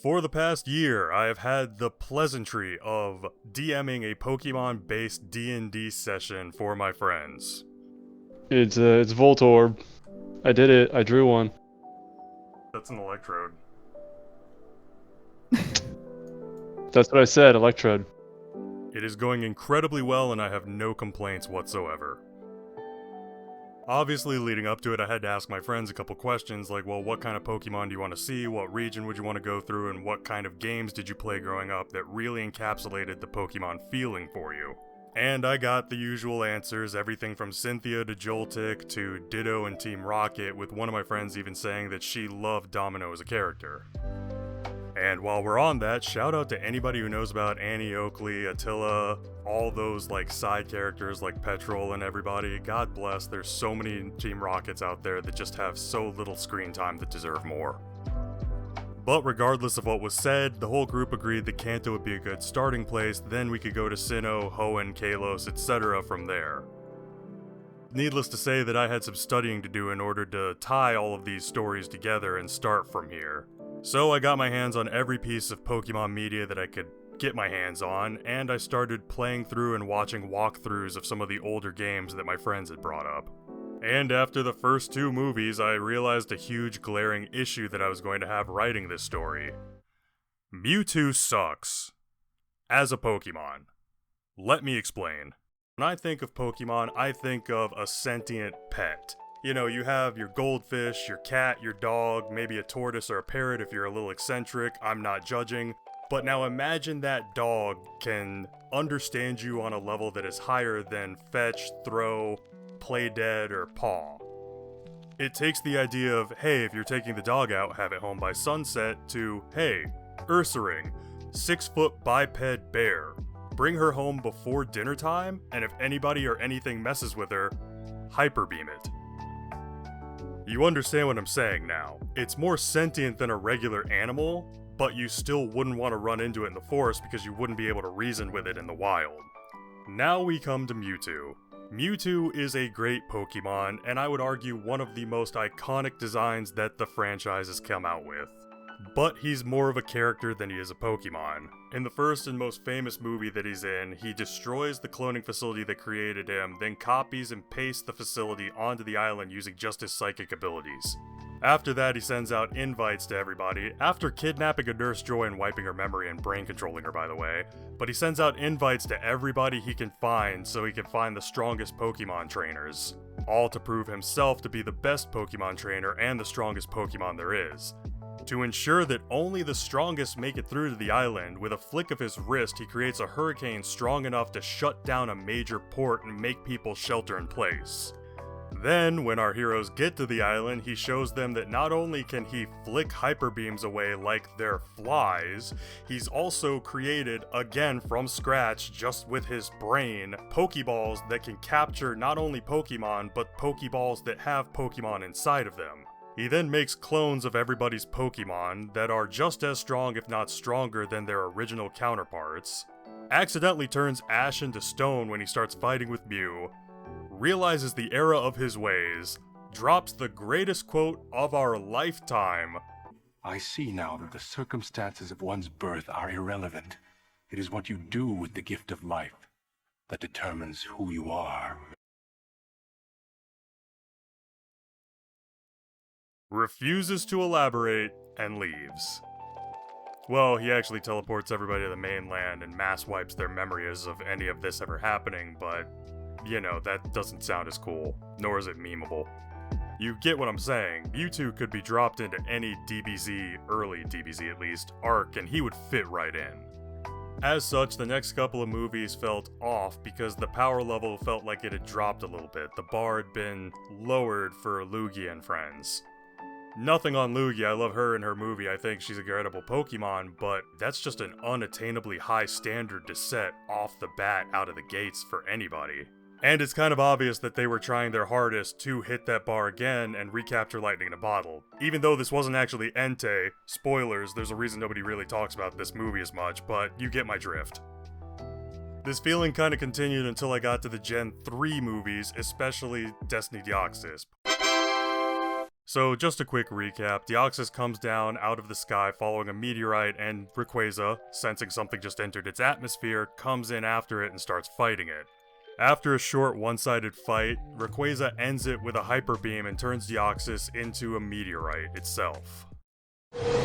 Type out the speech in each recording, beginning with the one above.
For the past year, I have had the pleasantry of DMing a Pokemon-based D&D session for my friends. It's Voltorb. I did it. I drew one. That's an Electrode. That's what I said, Electrode. It is going incredibly well and I have no complaints whatsoever. Obviously, leading up to it, I had to ask my friends a couple questions like, well, what kind of Pokemon do you want to see, what region would you want to go through, and what kind of games did you play growing up that really encapsulated the Pokemon feeling for you? And I got the usual answers, everything from Cynthia to Joltik to Ditto and Team Rocket, with one of my friends even saying that she loved Domino as a character. And while we're on that, shout out to anybody who knows about Annie Oakley, Attila, all those like side characters like Petrol and everybody. God bless, there's so many Team Rockets out there that just have so little screen time that deserve more. But regardless of what was said, the whole group agreed that Kanto would be a good starting place, then we could go to Sinnoh, Hoenn, Kalos, etc. from there. Needless to say that I had some studying to do in order to tie all of these stories together and start from here. So I got my hands on every piece of Pokemon media that I could get my hands on, and I started playing through and watching walkthroughs of some of the older games that my friends had brought up. And after the first two movies, I realized a huge glaring issue that I was going to have writing this story. Mewtwo sucks. As a Pokemon. Let me explain. When I think of Pokemon, I think of a sentient pet. You know, you have your goldfish, your cat, your dog, maybe a tortoise or a parrot if you're a little eccentric, I'm not judging. But now imagine that dog can understand you on a level that is higher than fetch, throw, play dead, or paw. It takes the idea of, hey, if you're taking the dog out, have it home by sunset, to, hey, Ursaring, 6-foot biped bear. Bring her home before dinner time, and if anybody or anything messes with her, hyper beam it. You understand what I'm saying now. It's more sentient than a regular animal, but you still wouldn't want to run into it in the forest because you wouldn't be able to reason with it in the wild. Now we come to Mewtwo. Mewtwo is a great Pokemon, and I would argue one of the most iconic designs that the franchise has come out with. But he's more of a character than he is a Pokemon. In the first and most famous movie that he's in, he destroys the cloning facility that created him, then copies and pastes the facility onto the island using just his psychic abilities. After that, he sends out invites to everybody, after kidnapping a Nurse Joy and wiping her memory and brain controlling her, by the way. But he sends out invites to everybody he can find so he can find the strongest Pokemon trainers. All to prove himself to be the best Pokemon trainer and the strongest Pokemon there is. To ensure that only the strongest make it through to the island, with a flick of his wrist he creates a hurricane strong enough to shut down a major port and make people shelter in place. Then, when our heroes get to the island, he shows them that not only can he flick hyper beams away like they're flies, he's also created, again from scratch, just with his brain, Pokeballs that can capture not only Pokemon, but Pokeballs that have Pokemon inside of them. He then makes clones of everybody's Pokemon that are just as strong if not stronger than their original counterparts, accidentally turns Ash into stone when he starts fighting with Mew, realizes the error of his ways, drops the greatest quote of our lifetime. I see now that the circumstances of one's birth are irrelevant. It is what you do with the gift of life that determines who you are. Refuses to elaborate, and leaves. Well, he actually teleports everybody to the mainland and mass wipes their memories of any of this ever happening, but, you know, that doesn't sound as cool, nor is it memeable. You get what I'm saying. Mewtwo could be dropped into any DBZ, early DBZ at least, arc, and he would fit right in. As such, the next couple of movies felt off because the power level felt like it had dropped a little bit. The bar had been lowered for Lugia and friends. Nothing on Lugia, I love her in her movie, I think she's a incredible Pokemon, but that's just an unattainably high standard to set off the bat out of the gates for anybody. And it's kind of obvious that they were trying their hardest to hit that bar again and recapture lightning in a bottle. Even though this wasn't actually Entei, spoilers, there's a reason nobody really talks about this movie as much, but you get my drift. This feeling kinda continued until I got to the Gen 3 movies, especially Destiny Deoxys. So just a quick recap, Deoxys comes down out of the sky following a meteorite, and Rayquaza, sensing something just entered its atmosphere, comes in after it and starts fighting it. After a short one-sided fight, Rayquaza ends it with a hyper beam and turns Deoxys into a meteorite itself. Wait!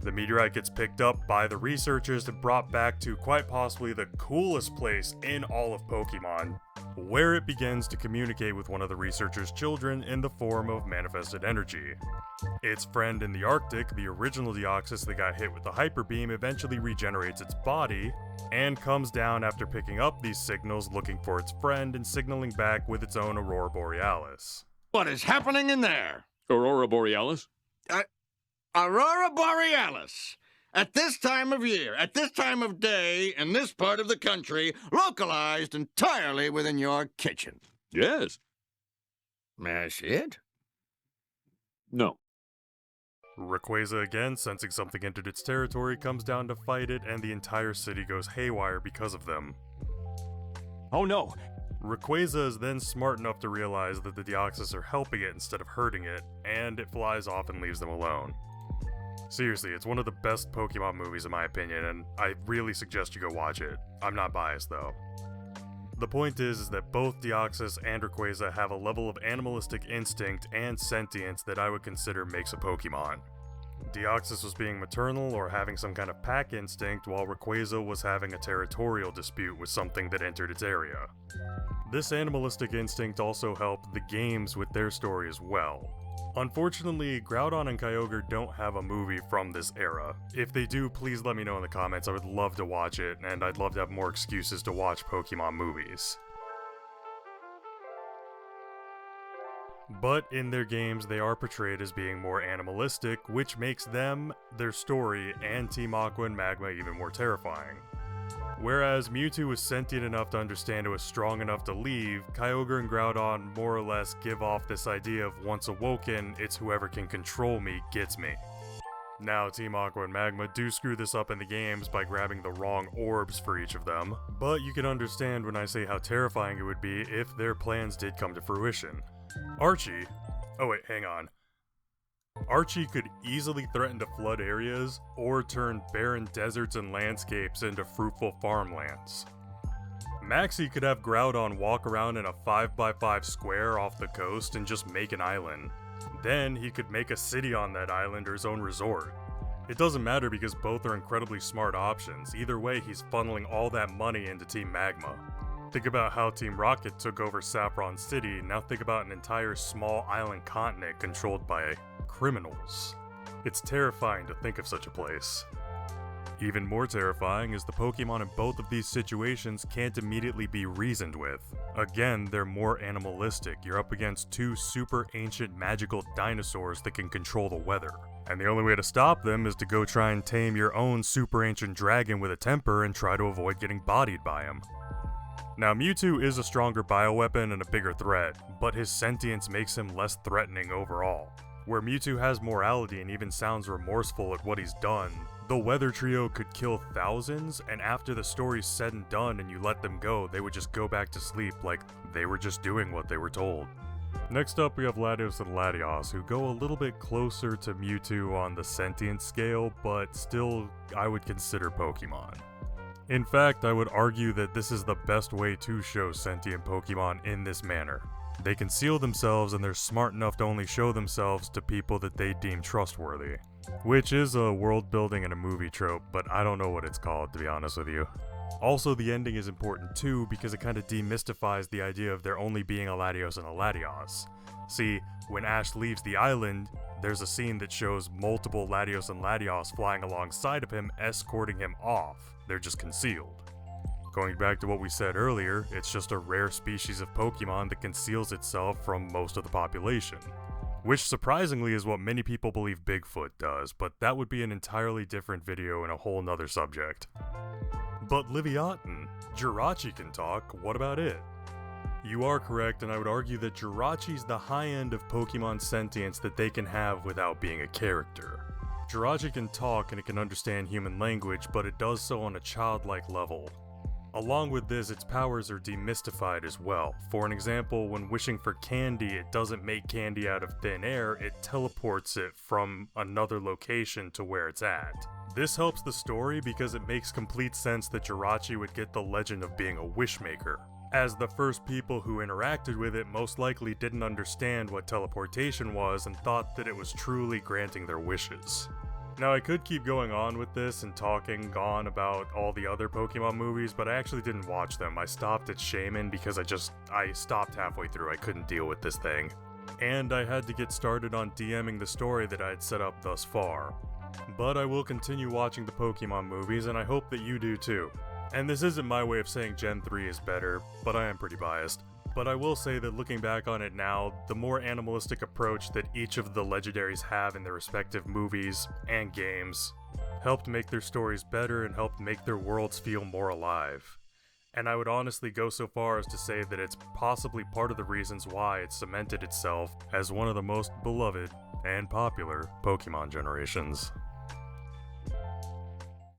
The meteorite gets picked up by the researchers and brought back to quite possibly the coolest place in all of Pokemon, where it begins to communicate with one of the researchers' children in the form of manifested energy. Its friend in the Arctic, the original Deoxys that got hit with the Hyper Beam, eventually regenerates its body, and comes down after picking up these signals looking for its friend and signaling back with its own Aurora Borealis. What is happening in there? Aurora Borealis? Aurora Borealis! At this time of year, at this time of day, in this part of the country, localized entirely within your kitchen. Yes. May I see it? No. Rayquaza again, sensing something entered its territory, comes down to fight it, and the entire city goes haywire because of them. Oh no! Rayquaza is then smart enough to realize that the Deoxys are helping it instead of hurting it, and it flies off and leaves them alone. Seriously, it's one of the best Pokemon movies in my opinion, and I really suggest you go watch it. I'm not biased though. The point is that both Deoxys and Rayquaza have a level of animalistic instinct and sentience that I would consider makes a Pokemon. Deoxys was being maternal or having some kind of pack instinct, while Rayquaza was having a territorial dispute with something that entered its area. This animalistic instinct also helped the games with their story as well. Unfortunately, Groudon and Kyogre don't have a movie from this era. If they do, please let me know in the comments. I would love to watch it, and I'd love to have more excuses to watch Pokemon movies. But in their games, they are portrayed as being more animalistic, which makes them, their story, and Team Aqua and Magma even more terrifying. Whereas Mewtwo was sentient enough to understand it was strong enough to leave, Kyogre and Groudon more or less give off this idea of once awoken, it's whoever can control me gets me. Now, Team Aqua and Magma do screw this up in the games by grabbing the wrong orbs for each of them, but you can understand when I say how terrifying it would be if their plans did come to fruition. Archie... oh wait, hang on. Archie could easily threaten to flood areas, or turn barren deserts and landscapes into fruitful farmlands. Maxie could have Groudon walk around in a 5x5 square off the coast and just make an island. Then he could make a city on that island or his own resort. It doesn't matter because both are incredibly smart options. Either way, he's funneling all that money into Team Magma. Think about how Team Rocket took over Saffron City, now think about an entire small island continent controlled by criminals. It's terrifying to think of such a place. Even more terrifying is the Pokemon in both of these situations can't immediately be reasoned with. Again, they're more animalistic. You're up against two super ancient magical dinosaurs that can control the weather. And the only way to stop them is to go try and tame your own super ancient dragon with a temper and try to avoid getting bodied by him. Now, Mewtwo is a stronger bioweapon and a bigger threat, but his sentience makes him less threatening overall. Where Mewtwo has morality and even sounds remorseful at what he's done, the Weather Trio could kill thousands, and after the story's said and done and you let them go, they would just go back to sleep like they were just doing what they were told. Next up, we have Latios and Latios, who go a little bit closer to Mewtwo on the sentience scale, but still, I would consider Pokemon. In fact, I would argue that this is the best way to show sentient Pokemon in this manner. They conceal themselves and they're smart enough to only show themselves to people that they deem trustworthy. Which is a world building and a movie trope, but I don't know what it's called, to be honest with you. Also, the ending is important too because it kind of demystifies the idea of there only being a Latios and a Latios. See, when Ash leaves the island, there's a scene that shows multiple Latios and Latios flying alongside of him, escorting him off. They're just concealed. Going back to what we said earlier, it's just a rare species of Pokemon that conceals itself from most of the population. Which surprisingly is what many people believe Bigfoot does, but that would be an entirely different video and a whole nother subject. But Liviatin, Jirachi can talk, what about it? You are correct, and I would argue that Jirachi's the high end of Pokemon sentience that they can have without being a character. Jirachi can talk and it can understand human language, but it does so on a childlike level. Along with this, its powers are demystified as well. For an example, when wishing for candy, it doesn't make candy out of thin air, it teleports it from another location to where it's at. This helps the story because it makes complete sense that Jirachi would get the legend of being a wishmaker, as the first people who interacted with it most likely didn't understand what teleportation was and thought that it was truly granting their wishes. Now, I could keep going on with this and talking on about all the other Pokemon movies, but I actually didn't watch them. I stopped at Shaman because I stopped halfway through. I couldn't deal with this thing. And I had to get started on DMing the story that I had set up thus far. But I will continue watching the Pokemon movies, and I hope that you do too. And this isn't my way of saying Gen 3 is better, but I am pretty biased. But I will say that looking back on it now, the more animalistic approach that each of the legendaries have in their respective movies and games helped make their stories better and helped make their worlds feel more alive. And I would honestly go so far as to say that it's possibly part of the reasons why it cemented itself as one of the most beloved and popular Pokemon generations.